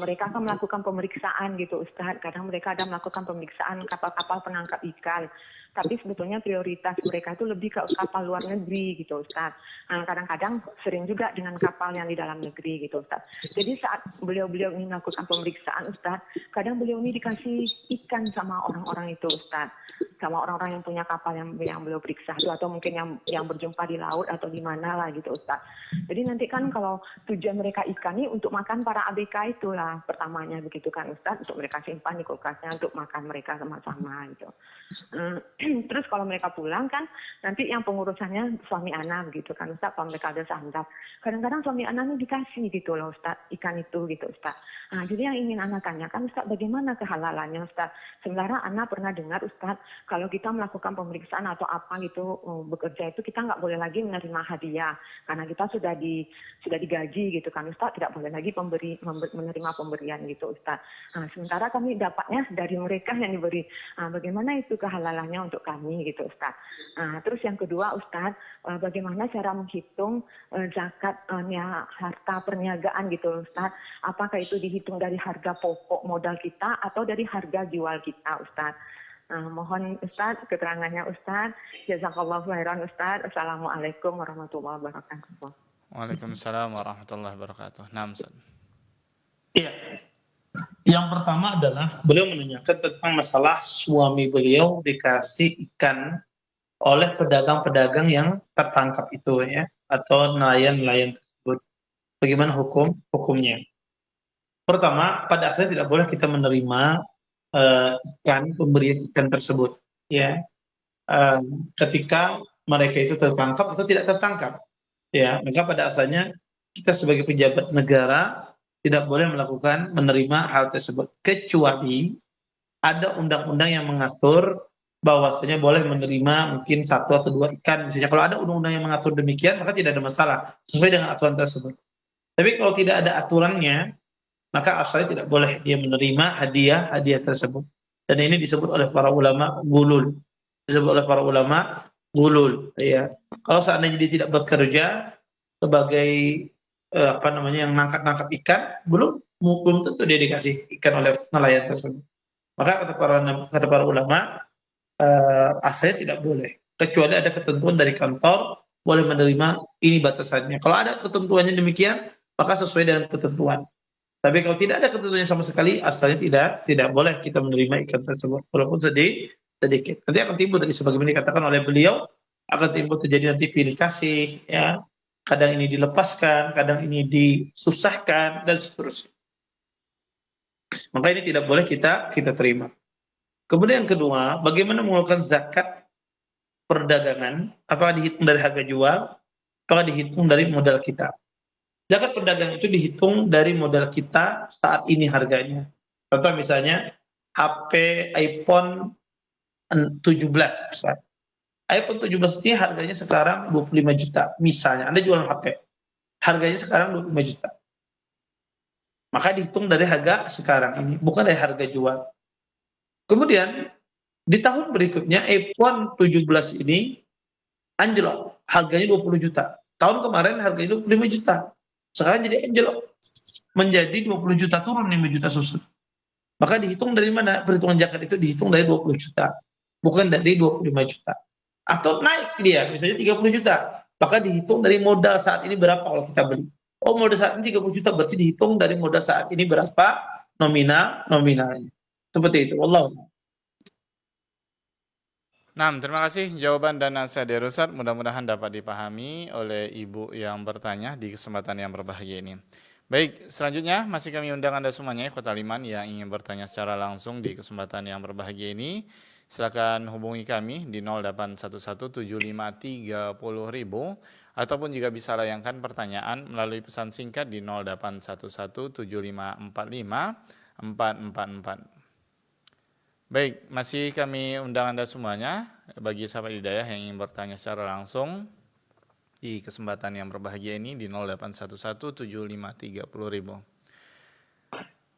mereka akan melakukan pemeriksaan gitu Ustaz. Kadang mereka ada melakukan pemeriksaan kapal-kapal penangkap ikan. Tapi sebetulnya prioritas mereka itu lebih ke kapal luar negeri gitu Ustaz. Kadang-kadang sering juga dengan kapal yang di dalam negeri gitu Ustaz. Jadi saat beliau-beliau ini melakukan pemeriksaan Ustaz, kadang beliau ini dikasih ikan sama orang-orang itu Ustaz. Sama orang-orang yang punya kapal yang beliau periksa itu, atau mungkin yang berjumpa di laut atau di mana lah gitu Ustaz. Jadi nanti kan kalau tujuan mereka ikan ini untuk makan para ABK itulah pertamanya begitu kan Ustaz, untuk mereka simpan di kulkasnya untuk makan mereka sama-sama gitu. Terus kalau mereka pulang kan nanti yang pengurusannya suami anak gitu kan Ustaz, kalau mereka ada santap. Kadang-kadang suami anak ini dikasih gitu loh Ustaz, ikan itu gitu Ustaz. Jadi yang ingin anak tanyakan Ustaz, bagaimana kehalalannya Ustaz? Sebenarnya anak pernah dengar Ustaz, kalau kita melakukan pemeriksaan atau apa gitu bekerja itu kita nggak boleh lagi menerima hadiah karena kita sudah digaji gitu kan Ustaz, tidak boleh lagi menerima pemberian gitu Ustaz. Sementara kami dapatnya dari mereka yang diberi. Bagaimana itu kehalalannya untuk kami gitu Ustaz. Terus yang kedua Ustaz, bagaimana cara menghitung zakat harta perniagaan gitu Ustaz? Apakah itu dihitung dari harga pokok modal kita atau dari harga jual kita Ustaz? Mohon Ustaz keterangannya Ustaz. Jazakallahu khairan Ustaz. Assalamualaikum warahmatullahi wabarakatuh. Waalaikumsalam warahmatullahi wabarakatuh. Naam Ustaz. Iya. Yang pertama adalah beliau menanyakan tentang masalah suami beliau dikasih ikan oleh pedagang-pedagang yang tertangkap itu ya, atau nelayan-nelayan tersebut. Bagaimana hukumnya? Pertama, pada asalnya tidak boleh kita menerima pemberian ikan tersebut ya, ketika mereka itu tertangkap atau tidak tertangkap ya. Maka pada asalnya kita sebagai pejabat negara tidak boleh menerima hal tersebut, kecuali ada undang-undang yang mengatur bahwasanya boleh menerima mungkin 1 atau 2 ikan misalnya. Kalau ada undang-undang yang mengatur demikian, maka tidak ada masalah sesuai dengan aturan tersebut. Tapi kalau tidak ada aturannya, maka asalnya tidak boleh dia menerima hadiah tersebut. Dan ini disebut oleh para ulama gulul. Ya. Kalau seandainya dia tidak bekerja sebagai yang nangkap ikan, belum tentu dia dikasih ikan oleh nelayan tersebut. Maka kata para ulama, asalnya tidak boleh, kecuali ada ketentuan dari kantor boleh menerima, ini batasannya. Kalau ada ketentuannya demikian, maka sesuai dengan ketentuan. Tapi kalau tidak ada ketentuannya sama sekali, asalnya tidak boleh kita menerima ikan tersebut, walaupun sedikit. Nanti akan timbul dari sebagaimana dikatakan oleh beliau, akan timbul terjadi nanti pilih kasih, ya. Kadang ini dilepaskan, kadang ini disusahkan, dan seterusnya. Maka ini tidak boleh kita terima. Kemudian yang kedua, bagaimana mengeluarkan zakat perdagangan? Apakah dihitung dari harga jual? Apakah dihitung dari modal kita? Zakat perdagangan itu dihitung dari modal kita saat ini harganya. Contoh misalnya HP iPhone 17 misalnya. iPhone 17 ini harganya sekarang 25 juta. Misalnya Anda jual HP, harganya sekarang 25 juta. Maka dihitung dari harga sekarang ini, bukan dari harga jual. Kemudian di tahun berikutnya iPhone 17 ini anjlok, harganya 20 juta. Tahun kemarin harganya 25 juta. Sekarang jadi anjlok. menjadi 20 juta, turun 5 juta susun. Maka dihitung dari mana? Perhitungan zakat itu dihitung dari 20 juta, bukan dari 25 juta. Atau naik dia, misalnya 30 juta, maka dihitung dari modal saat ini berapa kalau kita beli. Oh, modal saat ini 30 juta, berarti dihitung dari modal saat ini berapa nominalnya. Seperti itu. Wallahu a'lam. Nah, terima kasih jawaban dan nasihat dari Ustaz. Mudah-mudahan dapat dipahami oleh ibu yang bertanya di kesempatan yang berbahagia ini. Baik, selanjutnya masih kami undang Anda semuanya, Ikhwatal Iman yang ingin bertanya secara langsung di kesempatan yang berbahagia ini. Silakan hubungi kami di 08117530.000 ataupun juga bisa layangkan pertanyaan melalui pesan singkat di 081175454444. Baik, masih kami undang Anda semuanya bagi sahabat hidayah yang ingin bertanya secara langsung di kesempatan yang berbahagia ini di 08117530.000.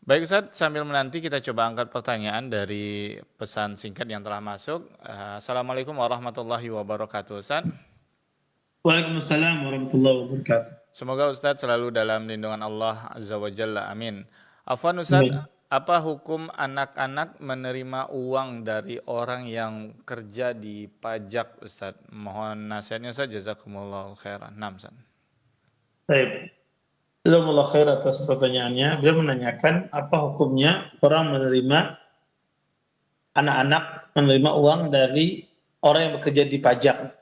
Baik Ustaz, sambil menanti kita coba angkat pertanyaan dari pesan singkat yang telah masuk. Assalamualaikum warahmatullahi wabarakatuh Ustaz. Waalaikumsalam warahmatullahi wabarakatuh. Semoga Ustaz selalu dalam lindungan Allah Azza wa Jalla, amin. Afwan Ustaz, apa hukum anak-anak menerima uang dari orang yang kerja di pajak Ustaz? Mohon nasihatnya Ustaz, jazakumullahu khairan. Naam Ustaz. Baik. Jazakumullahu khair atas pertanyaannya. Beliau menanyakan apa hukumnya orang menerima anak-anak menerima uang dari orang yang bekerja di pajak.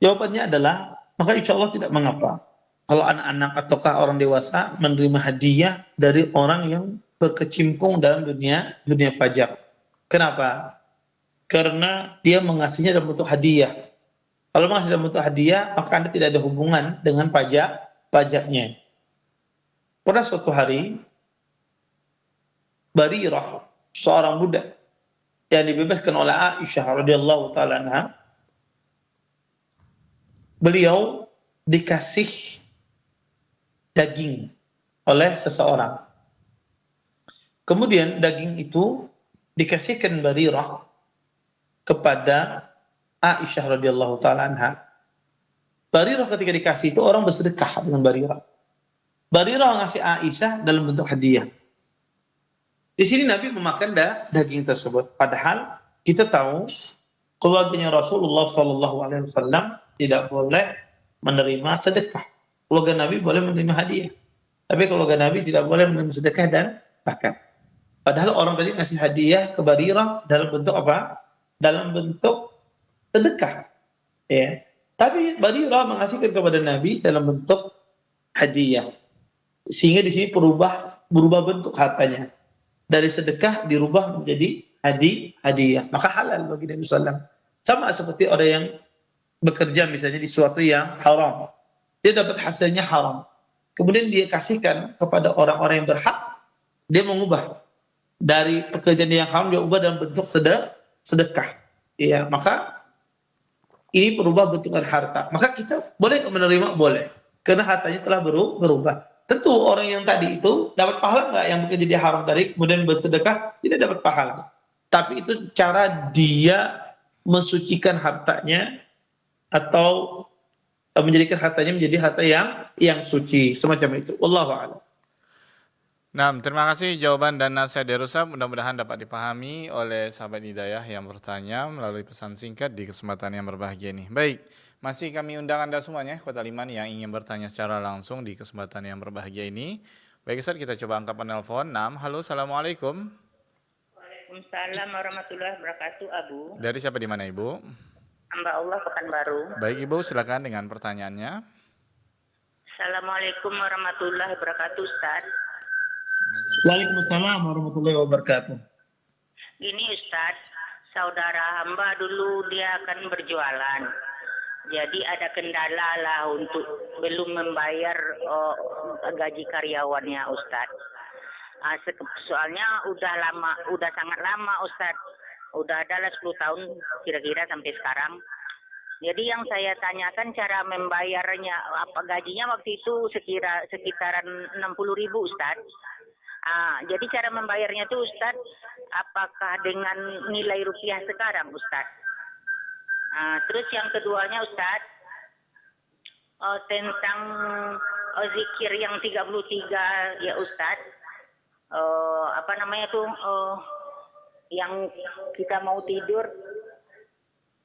Jawabannya adalah maka insya Allah tidak mengapa kalau anak-anak ataukah orang dewasa menerima hadiah dari orang yang berkecimpung dalam dunia pajak. Kenapa? Karena dia mengasihnya dalam bentuk hadiah. Kalau mengasih dalam bentuk hadiah, maka Anda tidak ada hubungan dengan pajaknya. Pada suatu hari, Barirah, seorang budak yang dibebaskan oleh Aisyah radhiyallahu taala anha, beliau dikasih daging oleh seseorang. Kemudian daging itu dikasihkan Barirah kepada Aisyah radhiyallahu taala anha. Barirah ketika dikasih itu orang bersedekah dengan Barirah. Barirah ngasih Aisyah dalam bentuk hadiah. Di sini Nabi memakan daging tersebut. Padahal kita tahu keluarganya Rasulullah SAW tidak boleh menerima sedekah. Keluarga Nabi boleh menerima hadiah. Tapi keluarga Nabi tidak boleh menerima sedekah dan zakat. Padahal orang tadi ngasih hadiah ke Barirah dalam bentuk apa? Dalam bentuk sedekah. Ya. Tapi Barirah mengasihkan kepada Nabi dalam bentuk hadiah. Sehingga di sini berubah bentuk hartanya. Dari sedekah dirubah menjadi hadiah. Maka halal bagi Nabi SAW. Sama seperti orang yang bekerja misalnya di suatu yang haram. Dia dapat hasilnya haram. Kemudian dia kasihkan kepada orang-orang yang berhak. Dia mengubah. Dari pekerjaan yang haram dia ubah dalam bentuk sedekah. Ya, maka ini berubah bentukan harta. Maka kita boleh menerima? Boleh. Karena hartanya telah berubah. Tentu orang yang tadi itu dapat pahala nggak yang bekerja di haram tadi kemudian bersedekah? Tidak dapat pahala. Tapi itu cara dia mensucikan hartanya atau menjadikan hartanya menjadi harta yang suci, semacam itu. Wallahu a'lam. Nah, terima kasih jawaban dan nasihat dari Ustaz. Mudah-mudahan dapat dipahami oleh sahabat hidayah yang bertanya melalui pesan singkat di kesempatan yang berbahagia ini. Baik, masih kami undang Anda semuanya, Ikhwatal Iman yang ingin bertanya secara langsung di kesempatan yang berbahagia ini. Baik Ustaz, kita coba angkat penelpon. Halo, Assalamualaikum. Waalaikumsalam warahmatullahi wabarakatuh, Abu. Dari siapa di mana Ibu? Hamba Allah Pekanbaru. Baik Ibu, silakan dengan pertanyaannya. Assalamualaikum warahmatullahi wabarakatuh, Ustaz. Waalaikumsalam warahmatullahi wabarakatuh. Gini Ustaz, saudara hamba dulu dia akan berjualan. Jadi ada kendala lah untuk belum membayar gaji karyawannya Ustaz. Soalnya udah sangat lama Ustaz. Udah adalah 10 tahun kira-kira sampai sekarang. Jadi yang saya tanyakan cara membayarnya, apa gajinya waktu itu sekitaran 60.000 Ustaz. Jadi cara membayarnya itu Ustaz, apakah dengan nilai rupiah sekarang Ustaz? Terus yang keduanya Ustaz, tentang zikir yang 33 ya Ustaz. Apa namanya tuh yang kita mau tidur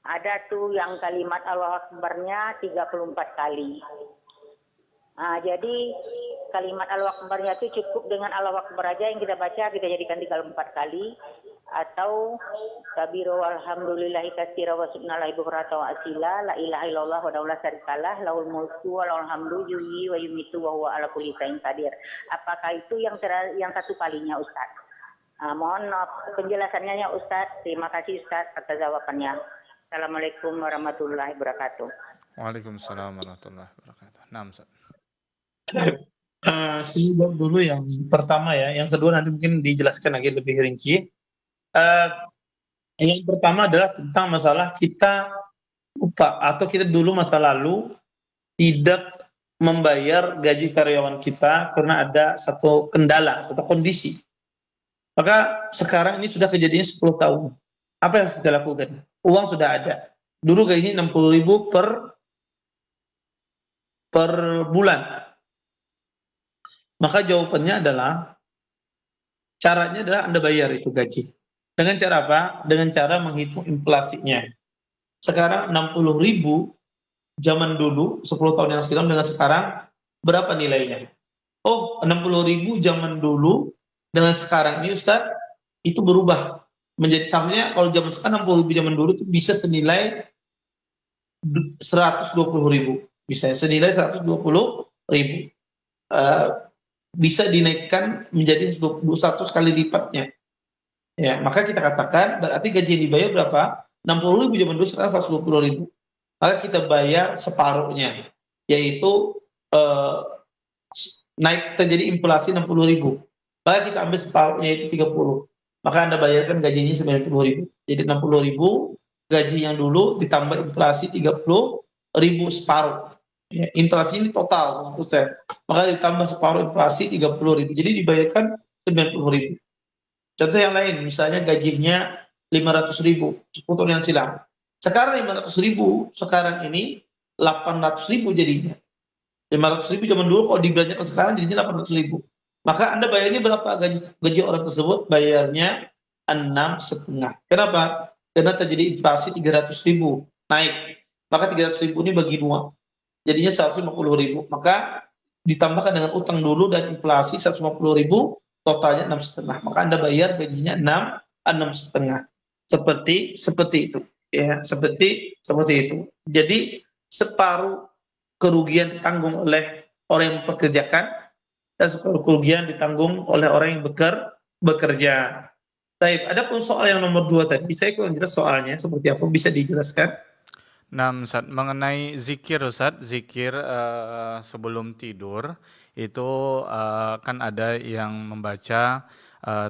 ada tuh yang kalimat Allahu Akbar-nya 34 kali. Nah, jadi kalimat Allahu Akbar-nya itu cukup dengan Allahu Akbar aja yang kita baca, kita jadikan 34 kali, atau kabiru walhamdulillahi katsira wa subhanallahi bukratan wa asila, la ilaha illallah wa la syarikalah, lahul mulku wa lahul hamdu yuhyi wa yumiitu wa huwa ala kulli syai'in qadir. Apakah itu yang satu kalinya Ustaz? Mohon penjelasannya ya Ustaz. Terima kasih Ustaz atas jawabannya. Assalamualaikum warahmatullahi wabarakatuh. Waalaikumsalam warahmatullahi wabarakatuh. Nah, Ustaz. Saya jawab dulu yang pertama ya. Yang kedua nanti mungkin dijelaskan lagi lebih rinci. Yang pertama adalah tentang masalah kita lupa atau kita dulu masa lalu tidak membayar gaji karyawan kita karena ada satu kendala, satu kondisi. Maka sekarang ini sudah kejadian 10 tahun. Apa yang harus kita lakukan? Uang sudah ada. Dulu gajinya 60.000 per bulan. Maka jawabannya adalah caranya adalah Anda bayar itu gaji. Dengan cara apa? Dengan cara menghitung inflasinya. Sekarang 60.000 zaman dulu 10 tahun yang silam dengan sekarang berapa nilainya? Oh, 60.000 zaman dulu dengan sekarang ini Ustaz itu berubah menjadi samanya kalau zaman sekarang 60.000 zaman dulu itu bisa senilai 120.000. Bisa senilai 120.000. Bisa dinaikkan menjadi 100 kali lipatnya. Ya, maka kita katakan berarti gaji yang dibayar berapa? 60.000 zaman dulu, sekarang 120.000. Maka kita bayar separuhnya, yaitu naik terjadi inflasi 60.000. Maka kita ambil separuhnya yaitu 30. Maka Anda bayarkan gajinya 90.000. Jadi 60.000 gaji yang dulu ditambah inflasi 30.000 separuh. Ya, inflasi ini total 100%. Maka ditambah separuh inflasi 30.000. Jadi dibayarkan 90.000. Contoh yang lain, misalnya gajinya 500.000, 10 tahun yang silam. Sekarang 500.000, sekarang ini 800.000 jadinya. 500.000 zaman dulu kalau dibelanjakan sekarang jadinya 800.000. Maka Anda bayarnya berapa gaji orang tersebut? Bayarnya 6,5. Kenapa? Karena terjadi inflasi 300.000 naik. Maka 300.000 ini bagi 2. Jadinya 150.000. Maka ditambahkan dengan utang dulu dan inflasi 150.000, totalnya 6,5. Maka Anda bayar gajinya 6,5. Seperti itu. Ya, seperti itu. Jadi separuh kerugian ditanggung oleh orang yang mempekerjakan dan separuh kerugian ditanggung oleh orang yang bekerja. Baik, ada pun soal yang nomor 2 tadi, saya kurang jelas soalnya seperti apa, bisa dijelaskan? Nah, Ustaz, mengenai zikir Ustaz, zikir sebelum tidur itu kan ada yang membaca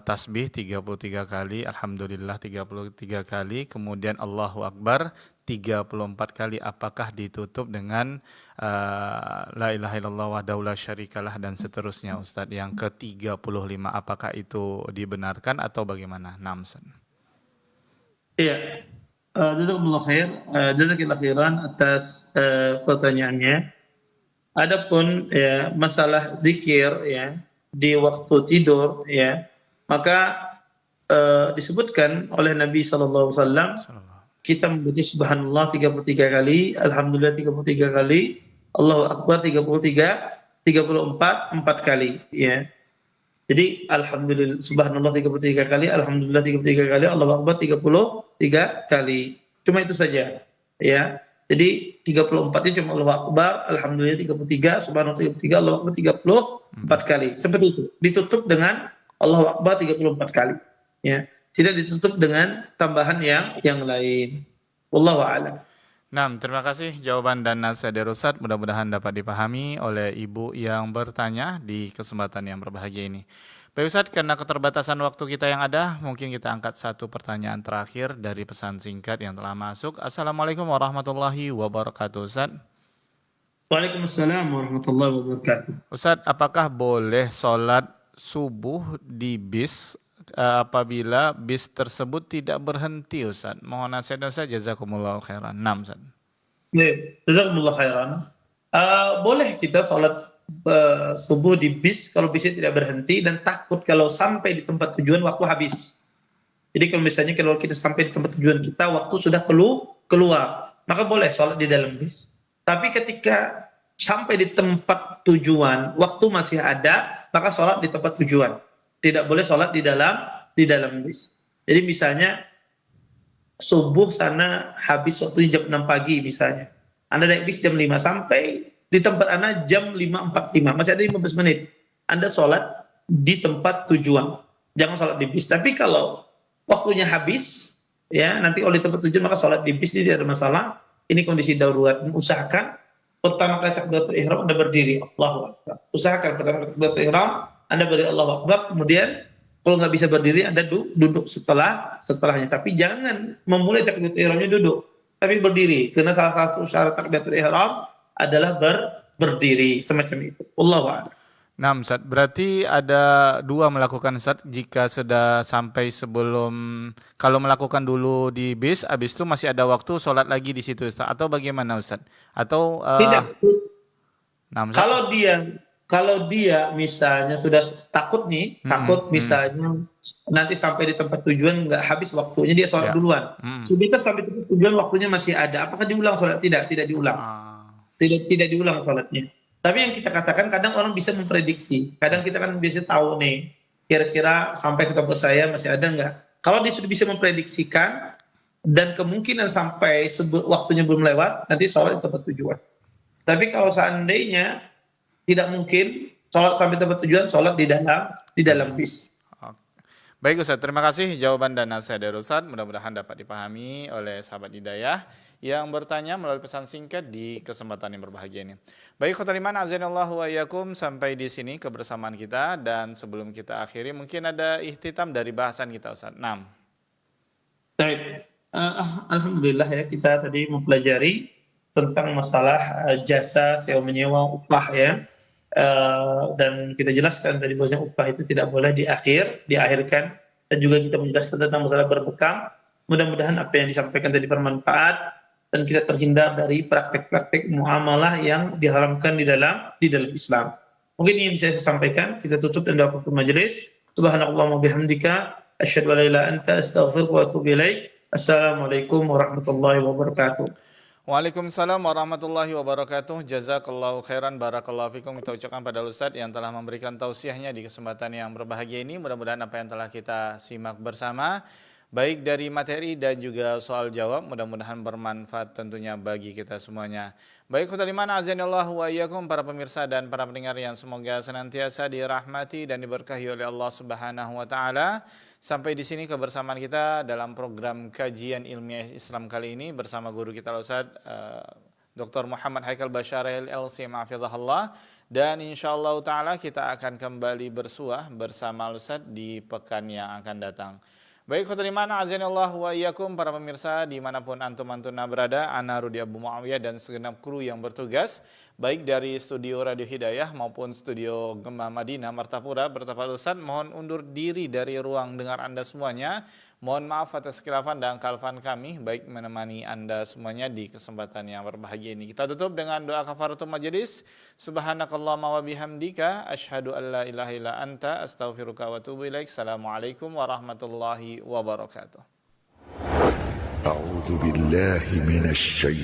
tasbih 33 kali, alhamdulillah 33 kali, kemudian Allahu Akbar 34 kali. Apakah ditutup dengan la ilaha illallah wahdahu la syarikalah dan seterusnya Ustaz yang ke-35? Apakah itu dibenarkan atau bagaimana? Namsan. Iya. Jazakumullah khair, jazakillah khairan atas pertanyaannya. Adapun ya, masalah zikir ya di waktu tidur ya, maka disebutkan oleh Nabi sallallahu alaihi wasallam kita membaca subhanallah 33 kali, alhamdulillah 33 kali, Allahu akbar 34 4 kali ya. Jadi alhamdulillah subhanallah 33 kali, alhamdulillah 33 kali, Allahu akbar 33 kali. Cuma itu saja ya. Jadi 34-nya cuma Allahu akbar, alhamdulillah 33, subhanallah 33, Allahu akbar 34 kali. Seperti itu. Ditutup dengan Allahu akbar 34 kali ya. Tidak ditutup dengan tambahan yang lain. Wallahu a'lam. Nah, terima kasih jawaban dan nasihat dari Ustaz. Mudah-mudahan dapat dipahami oleh ibu yang bertanya di kesempatan yang berbahagia ini. Baik Ustaz, karena keterbatasan waktu kita yang ada, mungkin kita angkat satu pertanyaan terakhir dari pesan singkat yang telah masuk. Assalamualaikum warahmatullahi wabarakatuh Ustaz. Waalaikumsalam warahmatullahi wabarakatuh. Ustaz, apakah boleh sholat subuh di bis apabila bis tersebut tidak berhenti Ustaz? Mohon nasihat Ustaz, jazakumullahu khairan. Ustaz. Jazakumullah khairan. Boleh kita sholat subuh di bis kalau bisnya tidak berhenti, dan takut kalau sampai di tempat tujuan waktu habis. Jadi kalau misalnya kalau kita sampai di tempat tujuan kita waktu sudah keluar, maka boleh sholat di dalam bis. Tapi ketika sampai di tempat tujuan waktu masih ada, maka sholat di tempat tujuan. Tidak boleh sholat di dalam bis. Jadi misalnya subuh sana habis waktu jam 6 pagi misalnya. Anda naik bis jam 5 sampai di tempat Anda jam 5.45, masih ada 15 menit. Anda sholat di tempat tujuan. Jangan sholat di bis. Tapi kalau waktunya habis, ya nanti oleh tempat tujuan, maka sholat di bis tidak ada masalah. Ini kondisi darurat. Usahakan pertama kali takbiratul ihram Anda berdiri, Allahu Akbar. Usahakan pertama kali takbiratul ihram Anda berdiri, Allahu Akbar. Kemudian kalau nggak bisa berdiri, Anda duduk setelahnya. Tapi jangan memulai takbiratul ihramnya duduk, tapi berdiri. Karena salah satu syarat takbiratul ihram adalah berdiri, semacam itu. Allahu a'lam. Nah, Ustaz, berarti ada dua melakukan, Ustaz, jika sudah sampai sebelum, kalau melakukan dulu di bis, habis itu masih ada waktu sholat lagi di situ, Ustaz, atau bagaimana, Ustaz? Atau Tidak. nah, Ustaz, Kalau dia misalnya sudah takut misalnya nanti sampai di tempat tujuan nggak habis waktunya, dia sholat duluan. Sudah sampai tempat tujuan waktunya masih ada, apakah diulang sholat? Tidak diulang. Tidak diulang sholatnya. Tapi yang kita katakan, kadang orang bisa memprediksi. Kadang kita kan biasa tahu nih, kira-kira sampai ke tempat saya masih ada nggak. Kalau dia sudah bisa memprediksikan dan kemungkinan sampai waktunya belum lewat, nanti sholat di tempat tujuan. Tapi kalau seandainya tidak mungkin sholat sampai tempat tujuan, sholat di dalam bis. Baik Ustaz, terima kasih jawaban dan nasihat dari Ustaz. Mudah-mudahan dapat dipahami oleh sahabat hidayah yang bertanya melalui pesan singkat di kesempatan yang berbahagia ini. Baik khotul iman, azanallahu wa iyyakum, sampai di sini kebersamaan kita, dan sebelum kita akhiri mungkin ada ihtitam dari bahasan kita, Ustaz. 6. Baik. Alhamdulillah ya, kita tadi mempelajari tentang masalah jasa sewa menyewa, upah ya. Dan kita jelaskan tadi bahwasanya upah itu tidak boleh diakhirkan, dan juga kita menjelaskan tentang masalah berbekam. Mudah-mudahan apa yang disampaikan tadi bermanfaat dan kita terhindar dari praktek-praktek muamalah yang diharamkan di dalam Islam. Mungkin ini yang bisa saya sampaikan. Kita tutup dan doa penutup majelis. Subhanallah wa bihamdika, asyhadu an la ilaha illa anta, astaghfiruka wa atubu ilaik. Assalamualaikum warahmatullahi wabarakatuh. Waalaikumsalam warahmatullahi wabarakatuh. Jazakallahu khairan, barakallahu fikum. Kita ucapkan pada Ustaz yang telah memberikan tausiahnya di kesempatan yang berbahagia ini. Mudah-mudahan apa yang telah kita simak bersama, baik dari materi dan juga soal jawab, mudah-mudahan bermanfaat tentunya bagi kita semuanya. Baik khotul iman, azanillahu wa iyyakum, para pemirsa dan para pendengar yang semoga senantiasa dirahmati dan diberkahi oleh Allah Subhanahu wa taala. Sampai di sini kebersamaan kita dalam program kajian ilmiah Islam kali ini bersama guru kita Ustaz Dr. Muhammad Haikal Basyaril LC Ma'afidhahullah, dan insyaallah taala kita akan kembali bersuah bersama Ustaz di pekan yang akan datang. Baik khotul iman, azanillahu wa iyyakum, para pemirsa dimanapun antum-antuna berada, ana Rudi Abu Muawiyah dan segenap kru yang bertugas baik dari studio Radio Hidayah maupun studio Gema Madinah Martapura bertempat Ustaz, mohon undur diri dari ruang dengar Anda semuanya. Mohon maaf atas khilafan dan kalfan kami, baik menemani Anda semuanya di kesempatan yang berbahagia ini. Kita tutup dengan doa kafaratul majelis. Subhanakallahumma wa bihamdika, asyhadu an la ilaha illa anta, astaghfiruka wa atubu ilaik. Assalamualaikum warahmatullahi wabarakatuh. A'udzu billahi minasy